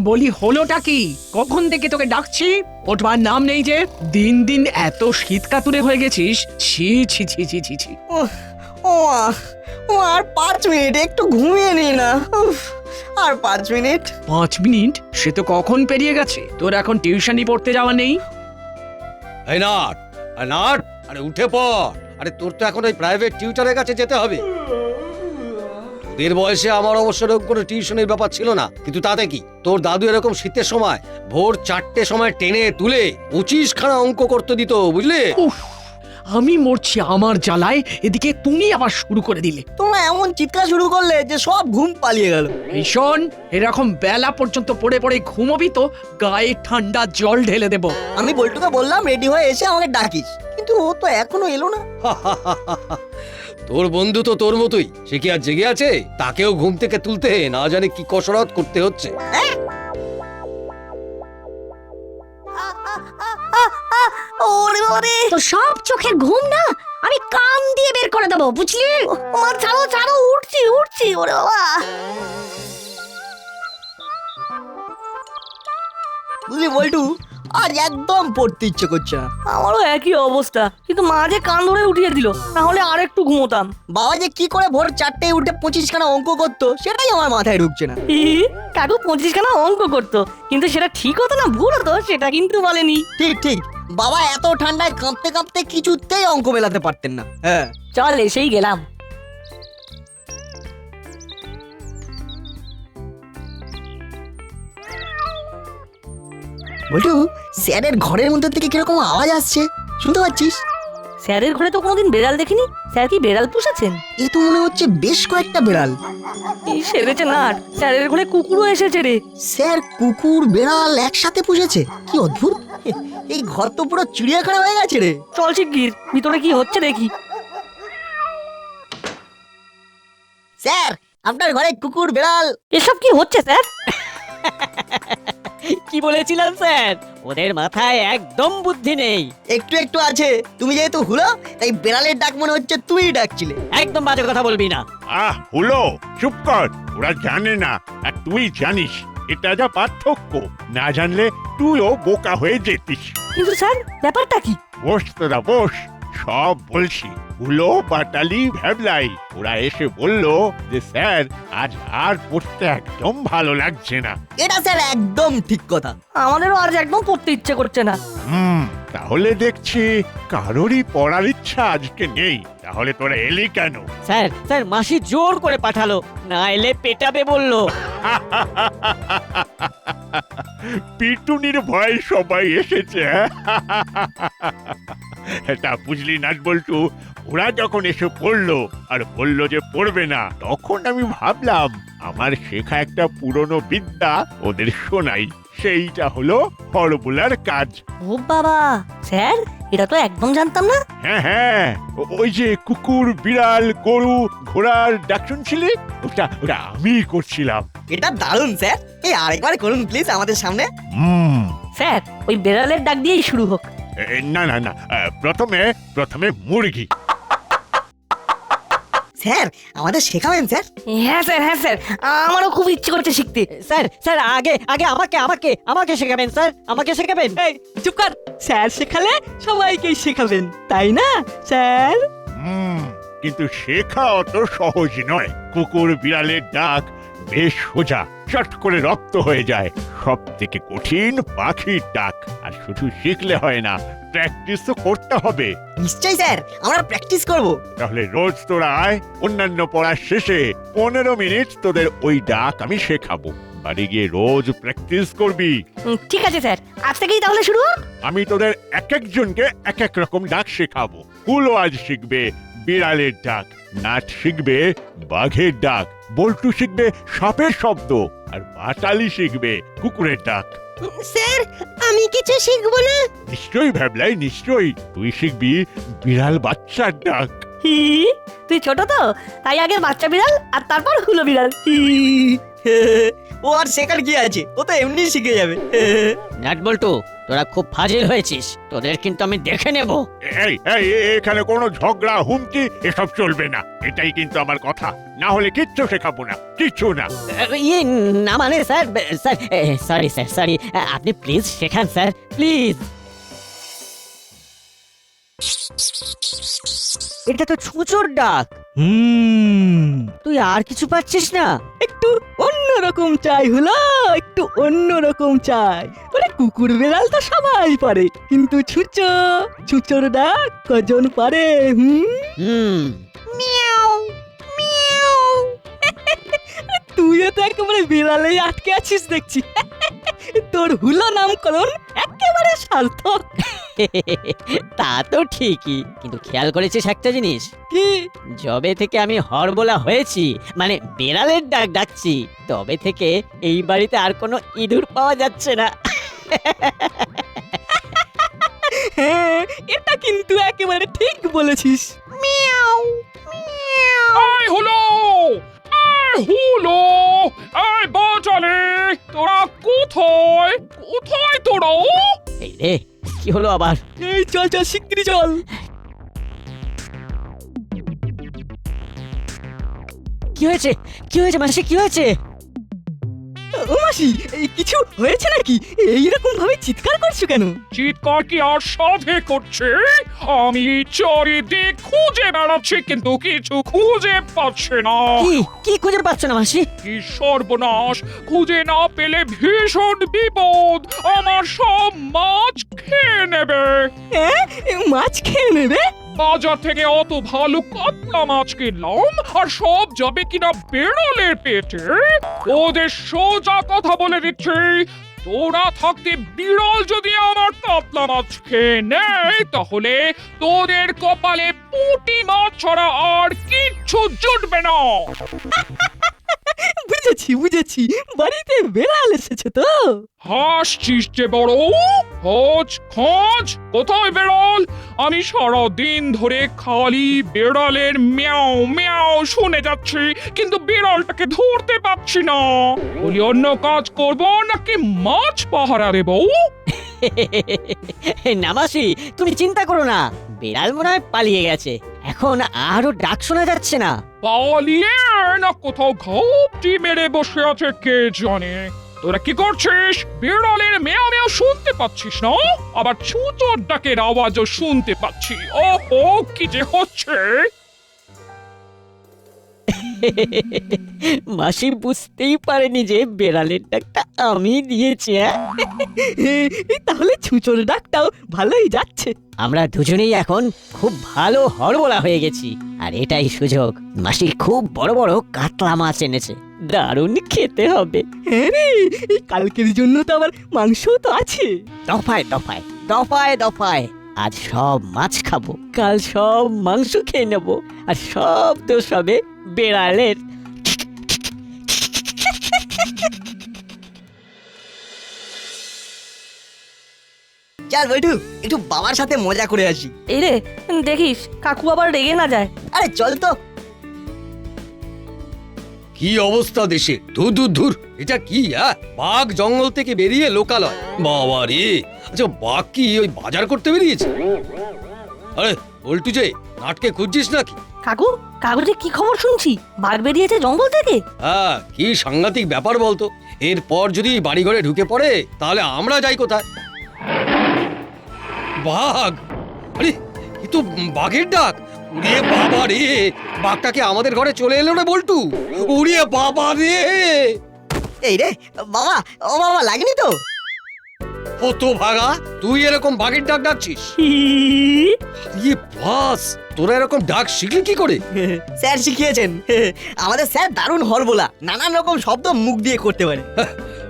বলি হলোটা কি? কখন থেকে তোকে ডাকছি, ওঠবার নাম নেই যে। দিন দিন এত শীত কাতুরে হয়ে গেছিস, ছি ছি ছি ছি ছি ছি। ও মা, ও আর 5 মিনিট একটু ঘুমিয়ে নি না। উফ, আর 5 মিনিট। 5 মিনিট? সে তো কখন পেরিয়ে গেছে। তোর এখন টিউশনি পড়তে যাওয়া নেই? এই নাট, নাট, আরে উঠে পড়। আরে তোর তো এখন ওই প্রাইভেট টিউটরের কাছে যেতে হবে। তোদের বয়সে আমার অবশ্য এরকম কোনো টিউশনের ব্যাপার ছিল না, কিন্তু তাতে কি, তোর দাদু এরকম শীতের সময় ভোর 4টের সময় টেনে তুলে 25খানা অঙ্ক করতে দিত, বুঝলি? উফ, আমি মরছি আমার জ্বালায়, এদিকে তুমি আবার শুরু করে দিলে। তোমরা এমন চিৎকার শুরু করলে যে সব ঘুম পালিয়ে গেল। ভীষণ, এরকম বেলা পর্যন্ত পড়ে পড়ে ঘুমোবি তো গায়ে ঠান্ডা জল ঢেলে দেব। আমি বল্টুকে বললাম রেডি হয়ে এসে আমাকে ডাকিস, কিন্তু ও তো এখনো এলো না। তোর বন্ধু তো তোর মতোই, সে কি আর জেগে আছে? তাকেও ঘুম থেকে তুলতে না জানি কি কসরত করতে হচ্ছে। ওরে বাবারে, তো সব চোখের ঘুম না, আমি কান দিয়ে বের করে দেবো, বুঝলি? মা ছাড়ো ছাড়ো, উঠছি উঠছি। ওরে বাবা, বুঝলি বল্টু, আজ একদম পড়তে ইচ্ছে করছে না। আমারও একই অবস্থা, কিন্তু মা যে কান ধরে উঠিয়ে দিল, না হলে আর একটু ঘুমোতাম। বাবা যে কি করে ভোর 4টে উঠে 25খানা অঙ্ক করতো সেটাই আমার মাথায় ঢুকছে না। কাকু 25খানা অঙ্ক করতো, কিন্তু সেটা ঠিক হতো না ভুল হতো সেটা কিন্তু বলেনি। ঠিক ঠিক, বাবা এত ঠান্ডায় কাঁপতে কাঁপতে কিছুতেই অঙ্ক মেলাতে পারতেন না। হ্যাঁ, চল এসেই গেলাম। বল্টু, স্যারের ঘরের মধ্যে থেকে কিরকম আওয়াজ আসছে, শুনতে পাচ্ছিস? স্যারের ঘরে তো কোনোদিন বেড়াল দেখিনি। স্যার কি বেড়াল পুষেছেন? এ তো মনে হচ্ছে বেশ কয়েকটা বেড়াল। এই সেরেছে নাট, স্যারের ঘরে কুকুরও এসেছে রে। স্যার কুকুর বেড়াল একসাথে পুষেছে, কি অদ্ভুত। এই ঘর তো পুরো চিড়িয়াখানা হয়ে গেছে রে। চল শিগগির ভিতরে কি হচ্ছে দেখি। স্যার, আপনার ঘরে কুকুর বেড়াল। এসব কি হচ্ছে স্যার? কি বলেছিলাম স্যার, ওদের মাথায় একদম বুদ্ধি নেই। একটু একটু আছে, তুমি যেহেতু হুলো তাই বেড়ালের ডাক মনে হচ্ছে তুই ডাকছিলে। একদম বাজে কথা বলবি না। হলো, চুপ কর। ওরা জানে না আর তুই জানিস, এটা যা পার্থক্য। না জানলে তুইও বোকা হয়ে যেতিস। কিন্তু স্যার ব্যাপারটা কি? বস তোরা বস, সব বলছি। হুলো, পাটালি, ভ্যাবলাই ওরা এসে বলল যে স্যার আজ আর পড়তে একদম ভালো লাগছে না। এটা স্যার একদম ঠিক কথা। আমাদেরও আজ একদম পড়তে ইচ্ছে করছে না। তাহলে দেখছি কারোরই পড়ার ইচ্ছা আজকে নেই। তাহলে তোরা এলি কেন? স্যার স্যার মাসি জোর করে পাঠালো, না এলে পেটাবে বললো। পিটুনির ভয়ে সবাই এসেছে। এটা বুঝলি না বল্টু, ওরা যখন এসে পড়লো আর বললো যে পড়বে না, তখন আমি ভাবলাম আমার শেখা একটা পুরনো বিদ্যা ওদের শোনাই। সেইটা হলো ফর্মুলার কাজ। ও বাবা, স্যার এটা তো একদম জানতাম না। হ্যাঁ হ্যাঁ, ওই যে কুকুর, বিড়াল, গরু, ঘোড়ার ডাক শুনছিলি, ওটা ওটা আমি করছিলাম। এটা দারুণ স্যার, এই আরেকবার করুন প্লিজ আমাদের সামনে। স্যার ওই বেড়ালের ডাক দিয়েই শুরু হোক। না না না, প্রথমে মুরগি। স্যার আমাদের শেখাবেন স্যার? হ্যাঁ স্যার, হ্যাঁ স্যার, আমারও খুব ইচ্ছে করছে শিখতে। স্যার স্যার আগে আগে আমাকে আমাকে আমাকে শেখাবেন স্যার, আমাকে শেখাবেন। এই চুপ কর, স্যার শেখালে সবাইকেই শেখাবেন, তাই না স্যার? কিন্তু শেখা অত সহজ নয়। কুকুর বিড়ালের ডাক বেশ সোজা, চট করে রপ্ত হয়ে যায়। সব থেকে কঠিন পাখির ডাক। আর শুধু শিখলে হয় না, প্র্যাকটিসও করতে হবে। নিশ্চয়ই স্যার, আমরা প্র্যাকটিস করব। তাহলে রোজ তোরা আয়, অন্যান্য পড়ার শেষে 15 মিনিট তোদের ওই ডাক আমি শেখাবো। বাড়ি গিয়ে রোজ প্র্যাকটিস করবি। ঠিক আছে স্যার, আজ থেকেই তাহলে শুরু হোক। আমি তোদের এক একজনকে এক এক রকম ডাক শেখাবো। হুলো আজ শিখবে বিড়ালের ডাক, নাট শিখবে বাঘের ডাক, বল্টু শিখবে সাপের শব্দ, আর পাটালি শিখবে কুকুরের ডাক। স্যার আমি কিছু শিখবো না? নিশ্চয়ই ভ্যাবলাই, নিশ্চয়ই। তুই শিখবি বিড়াল বাচ্চার ডাক। হি, তুই ছোট তো তাই আগে বাচ্চা বিড়াল আর তারপর হুলো বিড়াল। হি। ও আর শেখার কি আছে, ও তো এমনি শিখে যাবে। নাট বল্টু, তোরা খুব ফাজিল হয়েছিস, তোদের কিন্তু আমি দেখে নেব। এই এই এখানে কোনো ঝগড়া হুমকি এসব চলবে না, এটাই কিন্তু আমার কথা। না হলে কিচ্ছু শেখাবো না, কিচ্ছু না। ইয়ে না মানে sir, sir sorry sir, sorry, আপনি প্লিজ শেখান স্যার, প্লিজ। এটা তো ছুঁচোর ডাক। তুই আর কিছু পাচ্ছিস না? একটু অন্যরকম চাই হলো, একটু অন্যরকম চাই। মানে কুকুর বেড়াল তো সবাই পারে, কিন্তু ছুঁচোর ডাক কজন পারে? তুইও তো একেবারে বিড়ালেই আটকে আছিস দেখছি। তোর হুলো নামকরণ একেবারে সার্থক। তা তো ঠিকই, কিন্তু খেয়াল করেছিস একটা জিনিস? কি? যবে থেকে আমি হরবোলা হয়েছি, মানে বেড়ালের ডাক ডাকছি, তবে থেকে এই বাড়িতে আর কোনো ইঁদুর পাওয়া যাচ্ছে না। হ্যাঁ, এটা কিন্তু একেবারে ঠিক বলেছিস। এই হলো, এই বাচালে, তোরা কোথায় কোথায় তোরা? এই রে, কি হলো আবার? এই চল চল শিগগিরি চল। কি হয়েছে? কি হয়েছে মাসি, কি হয়েছে? ও মাসি, এই কিছু হয়েছে নাকি? এইরকম ভাবে চিৎকার করছো কেন? চিৎকার কি আর সাধে করছে? আমি চারিদিক খুঁজে বেড়াচ্ছি কিন্তু কিছু খুঁজে পাচ্ছি না। কি কি খুঁজে পাচ্ছ না মাসি? কি সর্বনাশ! খুঁজে না পেলে ভীষণ বিপদ, আমার সব মাছ খেয়ে নেবে। মাছ খেয়ে নেবে? বাজার থেকে অত ভালো কাতলা মাছ কিনলাম আর সব যাবে কিনা বেড়ালের পেটে। ওদের সোজা কথা বলে দিচ্ছি, তোরা থাকতে বিড়াল যদি আমার কাতলা মাছ খেয়ে নেয় তাহলে তোদের কপালে পুঁটি মাছ ছাড়া আর কিচ্ছু জুটবে না। বুঝেছি, বাড়িতে বেড়াল এসেছে তো। হাসছিস যে বড়? খোঁজ কোথায় বেড়াল? আমি সারা দিন ধরে খালি বেড়ালের ম্যাও ম্যাও শুনে যাচ্ছি, কিন্তু বিড়ালটাকে ধরতে পারছি না। বলি অন্য কাজ করব নাকি মাছ পাহারা দেব? না মাসি, তুমি চিন্তা করো না, বিড়াল মনে হয় পালিয়ে গেছে, এখন আরো ডাক শোনা যাচ্ছে না। পালিয়ে না কোথাও ঘাপটি মেরে বসে আছে কে জানে। তোরা কি করছিস? বিড়ালের মেয়াও মেয়াও শুনতে পাচ্ছিস না? আবার ছুঁচোর ডাকের আওয়াজও শুনতে পাচ্ছি। ওহো, কি যে হচ্ছে! মাসি বুঝতেই পারেনি যে বেড়ালের ডাকটা আমি দিয়েছি। তাহলে ছুঁচোর ডাকটাও ভালোই যাচ্ছে। আমরা দুজনেই এখন খুব ভালো হরবোলা হয়ে গেছি, আর এটাই সুযোগ। মাসি খুব বড় বড় কাতলা মাছ এনেছে, দারুণ খেতে হবে। হ্যাঁ রে, এই কালকের জন্য তো আবার মাংস তো আছে। দফায় দফায় দফায় দফায় আজ সব মাছ খাবো, কাল সব মাংস খেয়ে নেবো, আর সব দোষ হবে বেড়ালের। চল বৈঠু, একটু বাবার সাথে মজা করে আসি। এই রে, দেখিস কাকু আবার রেগে না যায়। আরে চল তো। কি অবস্থা দেশে! ধুর ধুর ধুর, এটা কি? বাঘ জঙ্গল থেকে বেরিয়ে লোকালয়! বাবা রে! আচ্ছা, বাঘ কি ওই বাজার করতে বেরিয়েছে? আরে বল্টু যে, নাটকে খুঁজছিস নাকি? কাকু, কাগজে কি খবর শুনছি? বাঘ বেরিয়েছে জঙ্গল থেকে। হ্যাঁ, কি সাংঘাতিক ব্যাপার বলতো। এরপর যদি বাড়ি ঘরে ঢুকে পড়ে তাহলে আমরা যাই কোথায়? বাঘ! আরে এ তো বাঘের ডাক! উড়িয়ে বাবা রে! বাঘটাকে আমাদের ঘরে চলে এলো রে বল্টু! উড়িয়ে বাবা রে! এই রে বাবা, ও বাবা, লাগেনি তো? হতো ভাগা, তুই এরকম বাঘের ডাক ডাকছিস? ইয়ে বাস, তোরা এরকম ডাক শিখলি কি করে? স্যার শিখিয়েছেন। আমাদের স্যার দারুণ হরবোলা, নানান রকম শব্দ মুখ দিয়ে করতে পারে।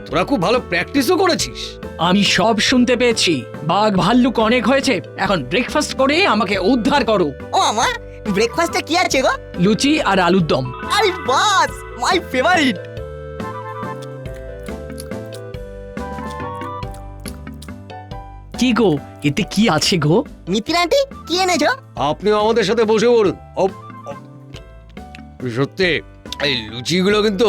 তোরা খুব ভালো প্র্যাকটিসও করেছিস। আমি সব শুনতে পেয়েছি। বাঘ ভাল্লুক অনেক হয়েছে, এখন ব্রেকফাস্ট করে আমাকে উদ্ধার করো। ও আমা, ব্রেকফাস্টে কি আছে গো? লুচি আর আলুর দম। আরে বাস, মাই ফেভারিট। কি গো এতে কি আছে গো? মিতির আন্টি কি এনেছো? আপনিও আমাদের সাথে বসে পড়ুন। সত্যি এই লুচিগুলো কিন্তু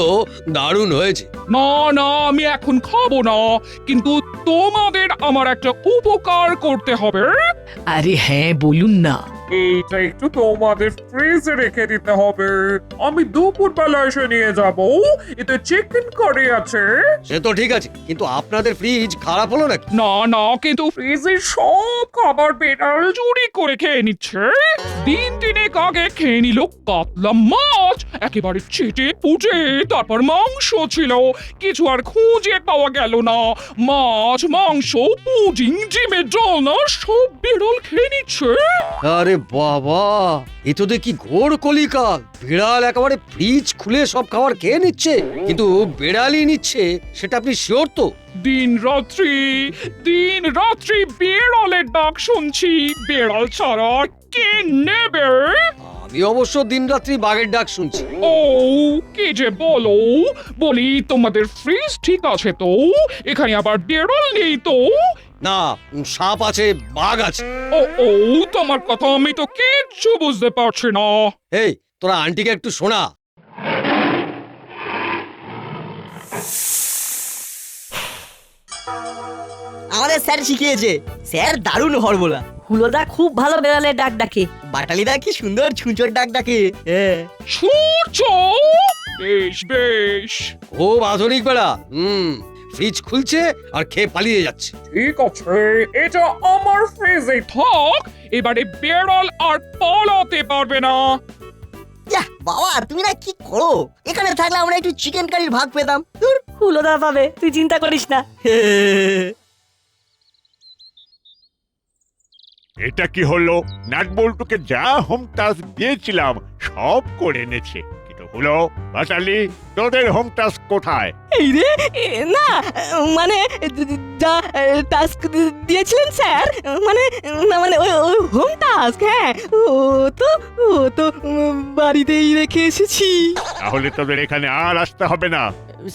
দারুণ হয়েছে। না না আমি এখন খাবো না, কিন্তু তোমাদের আমার একটা উপকার করতে হবে। আরে হ্যাঁ বলুন না। এইটা একটু তোমাদের ফ্রিজে রেখে দিতে হবে। আমি দুপুর বেলা এসে নিয়ে যাব। এতে চিকেন কারি আছে। সে তো ঠিক আছে, কিন্তু আপনাদের ফ্রিজ খারাপ হলো নাকি? না না, কিন্তু ফ্রিজের সব খাবার বেড়াল চুরি করে খেয়ে নিচ্ছে। দিন তিনেক আগে খেয়ে নিল কাতলা মাছ, একেবারে চেটে পুটে। তারপর মাংস ছিল, কিছু আর খুঁজে পাওয়া গেল না। মাছ, মাংস, পুডিং, ডিমের ডালনা সব বিড়াল খেয়ে নিচ্ছে। আরে বাবা, এ তো দেখি ঘোর কলিকাল। বিড়াল একেবারে ফ্রিজ খুলে সব খাবার খেয়ে নিচ্ছে, কিন্তু বিড়ালই নিচ্ছে, সেটা আপনি শিওর তো? দিন রাত্রি বিড়ালের ডাক শুনছি। বিড়াল ছাড়া আর কে নেবে? আমি অবশ্য দিনরাত্রি বাঘের ডাক শুনছি। ও কি যে বলো, বলি তোমাদের ফ্রিজ ঠিক আছে তো? এখানে আবার বিড়াল নেই তো? না, সাপ আছে, বাঘ আছে। ও তোমার কথা আমি তো কিচ্ছু বুঝতে পারছি না। এই তোরা আন্টিকে একটু শোনা। আমাদের স্যার শিখিয়েছে। স্যার দারুণ হরবোলা। হুলোদা খুব ভালো বেড়ালের ডাক ডাকে। বাটালিদা কি সুন্দর ছুঁচোর ডাক ডাকে। হ্যাঁ। সূর্য, বেশ বেশ, খুব আধুনিক বেড়া। ফ্রিজ খুলছে আর খেয়ে পালিয়ে যাচ্ছে। ঠিক আছে, এটা আমার ফ্রিজে থাক। এবারে বিড়াল আর পালাতে পারবে না। ইয়াহ, বাবা তুমি না কি করো? এখানে থাকলে আমরা একটু চিকেন কারির ভাগ পেতাম। ধুর। হুলোদা পাবে, তুই চিন্তা করিস না। এটা কি হলো? নাটবল্টুকে যা হোম টাস্ক দিয়েছিলাম সব করে এনেছে, কিন্তু হলো বাটালি, তোদের হোম টাস্ক কোথায়? এই রে না মানে যা টাস্ক দিয়েছিলেন স্যার, মানে না মানে ওই হোম টাস্ক, হ্যাঁ ও তো বাড়িতেই রেখে এসেছি। তাহলে তোদের এখানে আর আসতে হবে না।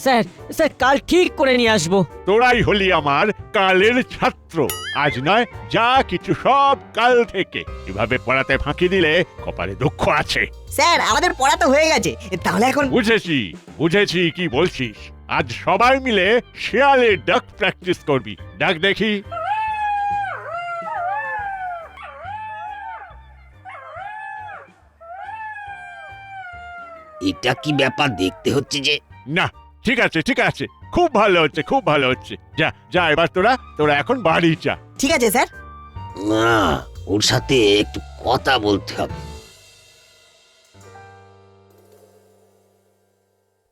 স্যার স্যার কাল ঠিক করে নিয়ে আসবো। তোরাই হলি আমার কালের ছাত্র। আজ নয়, যা কিছু সব কাল থেকে। এভাবে পড়াতে ফাঁকি দিলে কপালে দুঃখ আছে। স্যার আমাদের পড়া তো হয়ে গেছে, তাহলে এখন বুঝেছি কি বলছিস। আজ সবাই মিলে শেয়ালের ডাক প্র্যাকটিস করবি। ডাক দেখি। এটা কি ব্যাপার দেখতে হচ্ছে যে? না, ঠিক আছে, খুব ভালো হচ্ছে। যা এবার তোরা এখন বাড়ি যা। ঠিক আছে স্যার। না, ওর সাথে একটু কথা বলতে হবে।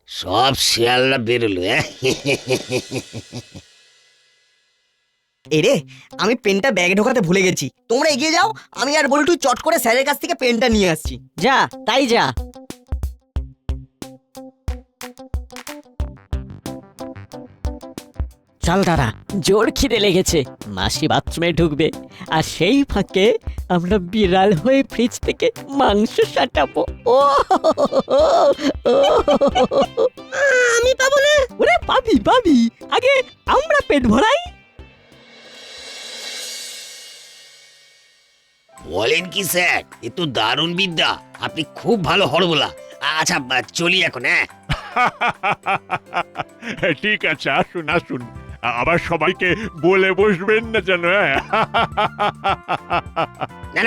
সব শেয়ালরা বেরোলো। এরে, আমি পেনটা ব্যাগে ঢোকাতে ভুলে গেছি। তোমরা এগিয়ে যাও, আমি আর বল্টু চট করে স্যারের কাছ থেকে পেনটা নিয়ে আসছি। যা তাই যা। চল দাঁড়া, জোর খিদে লেগেছে। মাসি বাথরুমে ঢুকবে, আর সেই ফাঁকে আমরা বিড়াল হয়ে ফ্রিজ থেকে মাংস সাটাবো। ও আমি পাবো না? ওরে পাবি, আগে আমরা পেট ভরাই। বলেন কি স্যার, এ তো দারুণ বিদ্যা। আপনি খুব ভালো হরবোলা। আচ্ছা চলি এখন। হ্যাঁ ঠিক আছে, আসুন। আবার সবাইকে বলে বসবেন না যেন।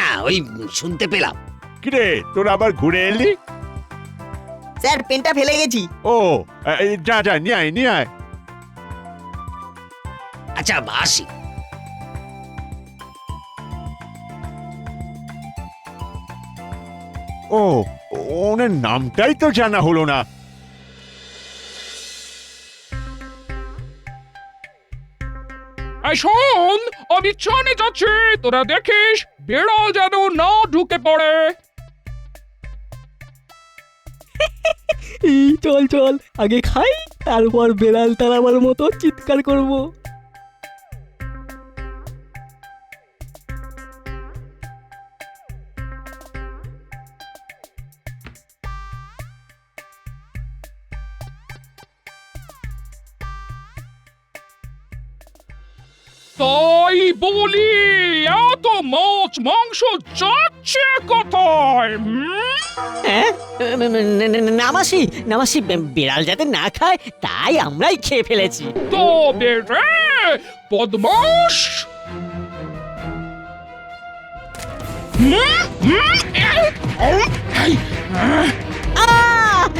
না ওই শুনতে পেলাম। কিরে, তোরা আবার ঘুরে এলি? স্যার পেনটা ফেলে গেছি। ও যা নিয়ে আয়। আচ্ছা আসি। ও, ওনার নামটাই তো জানা হলো না। এই শোন, আমি চানে যাচ্ছি, তোরা দেখিস বিড়াল যেন না ঢুকে পড়ে। এই চল আগে খাই, তারপর বেড়াল তাড়াবার মতো চিৎকার করব। তাই বলি এত মাছ মাংস যাচ্ছে কোথায় হ্যাঁ না মাসি না মাসি, বিড়াল যাতে না খায় তাই আমরাই খেয়ে ফেলেছি। তবে রে বদমাস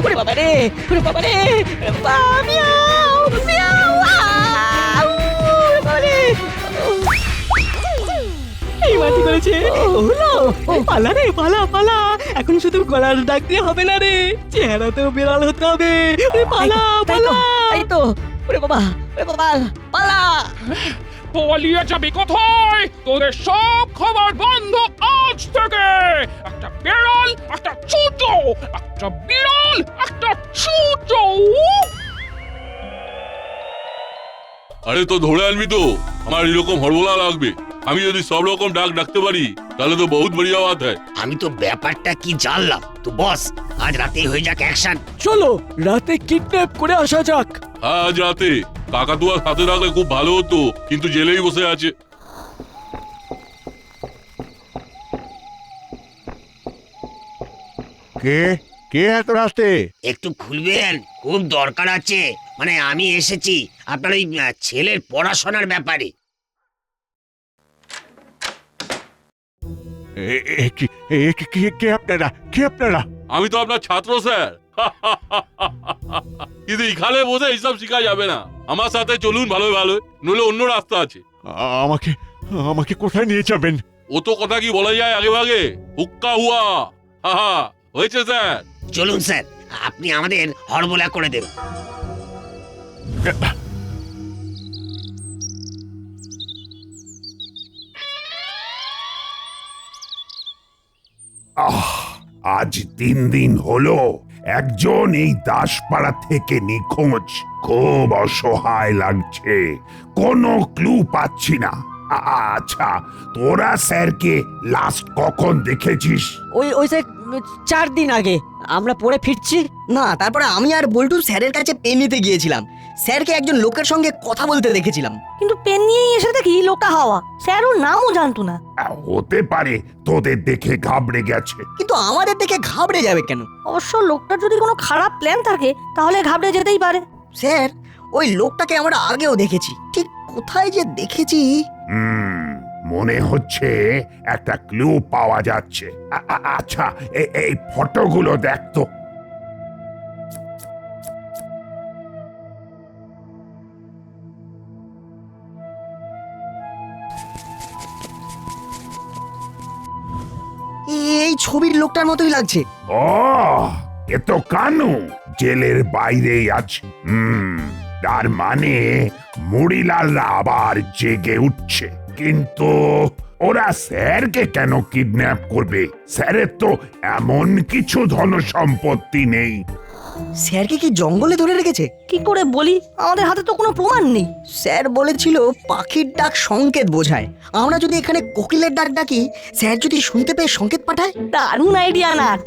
ওরে বাবা রে, ওরে বাবা রে, মিয়াও মিয়াও, ওরে বাবা রে। এই মাটি করেছে হলো পালা রে পালা পালা, এখন শুধু গলার ডাক দিয়ে হবে না রে, চেহারাতেও বিড়াল হতে হবে। ওরে পালা পালা। এই তো, ওরে বাবা, ওরে বাবা, পালা। পালিয়ে যাবি কোথায়? তোদের সব খাবার বন্ধ আজ থেকে। একটা বিড়াল, একটা চুচো, একটা বিড়াল, একটা চুচো। আরে তো ধরে আনবি তো, আমার এরকম হরবলা লাগবে। আমি যদি সব রকম ডাক ডাকতে পারি তাহলে তো বহুত বড়িয়া বাত হয়। আমি তো ব্যাপারটা কি জানলাম তো বস, আজ রাতেই হয়ে যাক অ্যাকশন। চলো রাতে কিডন্যাপ করে আসা যাক। আজ রাতে কাকাতুয়া সাথে রাখলে খুব ভালো হতো, কিন্তু জেলেই বসে আছে। কে কে এত রাস্তে? একটু খুলবেন, খুব দরকার আছে। মানে আমি এসেছি আপনার ওই ছেলের পড়াশোনার ব্যাপারে। কে আপনারা, কে আপনারা? আমি তো আপনার ছাত্র স্যার। কিন্তু এখানে বসে এইসব শিখা যাবে না, আমার সাথে চলুন ভালো ভালো, নইলে অন্য রাস্তা আছে। আমাকে আমাকে কোথায় নিয়ে যাবেন? ও তো কথা কি বলা যায় আগে ভাগে, হুক্কা হুয়া। হা হয়েছে স্যার। চলুন স্যার, আপনি আমাদের হরবলা করে দেবেন। আজ 3 দিন হলো একজন এই দাসপাড়া থেকে নিখোঁজ। খুব অসহায় লাগছে, কোনো ক্লু পাচ্ছি না। আচ্ছা, তোরা স্যারকে লাস্ট কখন দেখেছিস? ওই যে 4 দিন আগে আমরা পড়ে ফিরছি। না, তারপরে আমি আর বল্টু স্যারের কাছে পেন নিতে গিয়েছিলাম। স্যারকে একজন লোকের সঙ্গে কথা বলতে দেখেছিলাম। কিন্তু পেন নিয়েই এসে দেখি লোকটা হাওয়া, স্যার ওর নামও জানতো না। হতে পারে তোদের দেখে ঘাবড়ে গেছে। কিন্তু আমাদের দেখে ঘাবড়ে যাবে কেন? অবশ্য লোকটার যদি কোনো খারাপ প্ল্যান থাকে তাহলে ঘাবড়ে যেতেই পারে। স্যার, ওই লোকটাকে আমরা আগেও দেখেছি, ঠিক কোথায় যে দেখেছি। মনে হচ্ছে একটা ক্লু পাওয়া যাচ্ছে। আচ্ছা, এই ফটোগুলো দেখ তো। এই ছবির লোকটার মতোই লাগছে। ও, এ তো কানু, জেলের বাইরেই আছে। তার মানে মুড়িলালরা আবার জেগে উঠছে। কিন্তু ওরা স্যারকে কেন কিডন্যাপ করবে? স্যারের তো এমন কিছু ধন সম্পত্তি নেই। স্যারকে কি জঙ্গলে ধরে রেখেছে? কি করে বলি, আমাদের হাতে তো কোনো প্রমাণ নেই। স্যার বলেছিল পাখির ডাক সংকেত বোঝায়। আমরা যদি এখানে কোকিলের ডাক ডাকি, স্যার যদি শুনতে পেয়ে সংকেত পাঠায়। দারুণ আইডিয়া নাট।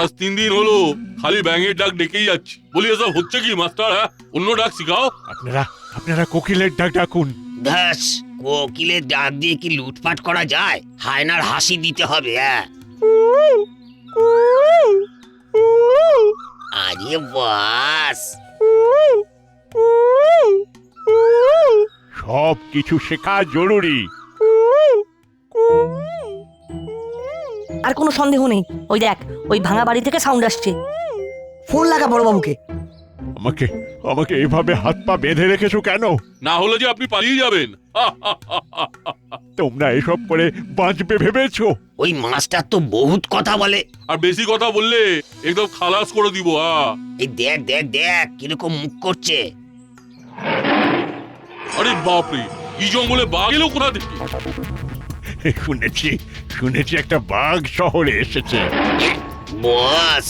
আজ 3 দিন হলো খালি ব্যাঙের ডাক ডেকেই যাচ্ছি। বলি এসব হচ্ছে কি মাস্টার? হ্যাঁ, অন্য ডাক শিখাও। আপনারা কোকিলের ডাক ডাকুন। দাস, কোকিলের ডাক দিয়ে কি লুটপাট করা যায়? হায়নার হাসি দিতে হবে। আরে বাস, সব কিছু শেখা জরুরি। আর কোনো সন্দেহ নেই, ওই দেখ ওই ভাঙা বাড়ি থেকে সাউন্ড আসছে। ফোন লাগা বড়বাবুকে। আমাকে আমাকে এভাবে হাত পা বেঁধে রেখেছো কেন? না হলে যে আপনি পালিয়ে যাবেন। তোমরা এসব করে বাঁচবে ভেবেছো? ওই মাস্টার তো বহুত কথা বলে। আর বেশি কথা বললে একদম খালাস করে দিব। এই দেখ দেখ দেখ কিরকম মুখ করছে। আরে বাপরে, এই জঙ্গলে বাঘ এলো কোথা থেকে? শুনেছি একটা বাঘ শহরে এসেছে। বস,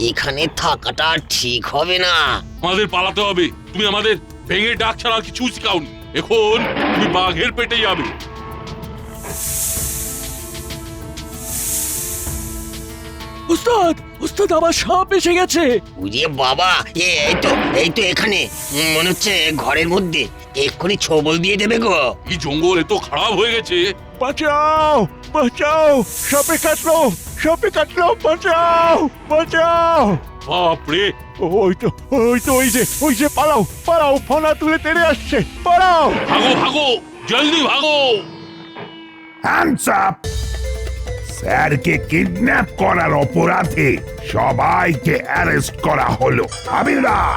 এখানে থাকাটা ঠিক হবে না। আমাদের পালাতে হবে। তুমি আমাদের ভেঙে ডাক ছাড়া কিছু শিখাওনি। এখন তুমি বাঘের পেটে যাবে। উস্তাদ উস্তাদ আমার সাপ এসে গেছে। উড়িয়ে বাবা, এই তো এখানে, মনে হচ্ছে ঘরের মধ্যে। এক্ষুনি ছবল দিয়ে দেবে গো। এই জঙ্গল এত খারাপ হয়ে গেছে। বাঁচাও বাঁচাও, সাপে কাটলো, সাপে কাটলো, বাঁচাও বাঁচাও। বাপরে, ওই যে পালাও পালাও, ফনা তুলে তেড়ে আসছে, পালাও। ভাগো ভাগো, জলদি ভাগো। Hands up! স্যারকে কিডন্যাপ করার অপরাধে সবাইকে অ্যারেস্ট করা হলো। হাবিলদার,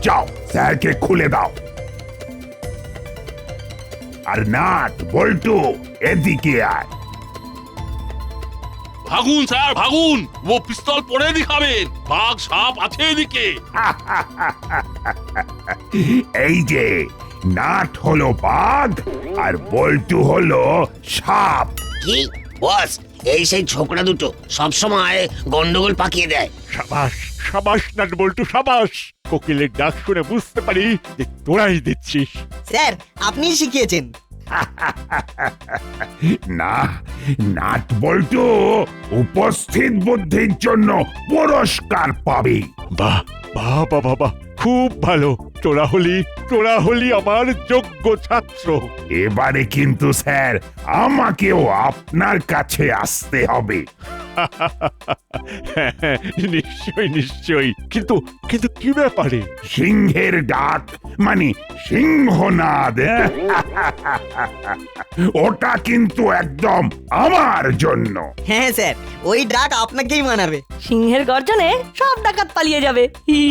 যাও স্যারকে খুলে দাও। আর নাট, বল্টু, এদিকে আয়। ভাগুন স্যার ভাগুন, ও পিস্তল পরে দেখাবেন। বাঘ সাপ আছে এদিকে। এই যে নাট হলো বাঘ আর বল্টু হলো সাপ। কি বস, এই সেই ছোকরা দুটো সবসময় গন্ডগোল পাকিয়ে দেয়। সাবাস সাবাস নাট বল্টু, সাবাস। কোকিলের ডাক শুনে বুঝতে পারি যে তোরাই দিচ্ছিস। স্যার আপনি শিখিয়েছেন। না, নাট বল্টু উপস্থিত বুদ্ধির জন্য পুরস্কার পাবে। বাহ বাহ বাহ বাহ, খুব ভালো। তোরা হলি আমার যোগ্য ছাত্র। এবারে কিন্তু স্যার আমাকেও আপনার কাছে আসতে হবে। নিশ্চয়ই নিশ্চয়ই, কিন্তু কিন্তু কি ব্যাপারে? সিংহের ডাক মানে সিংহনাদ। ওটা কিন্তু একদম আমার জন্য। হ্যাঁ স্যার, ওই ডাক আপনাকেই মানাবে। সিংহের গর্জনে সব ডাকাত পালিয়ে যাবে। হি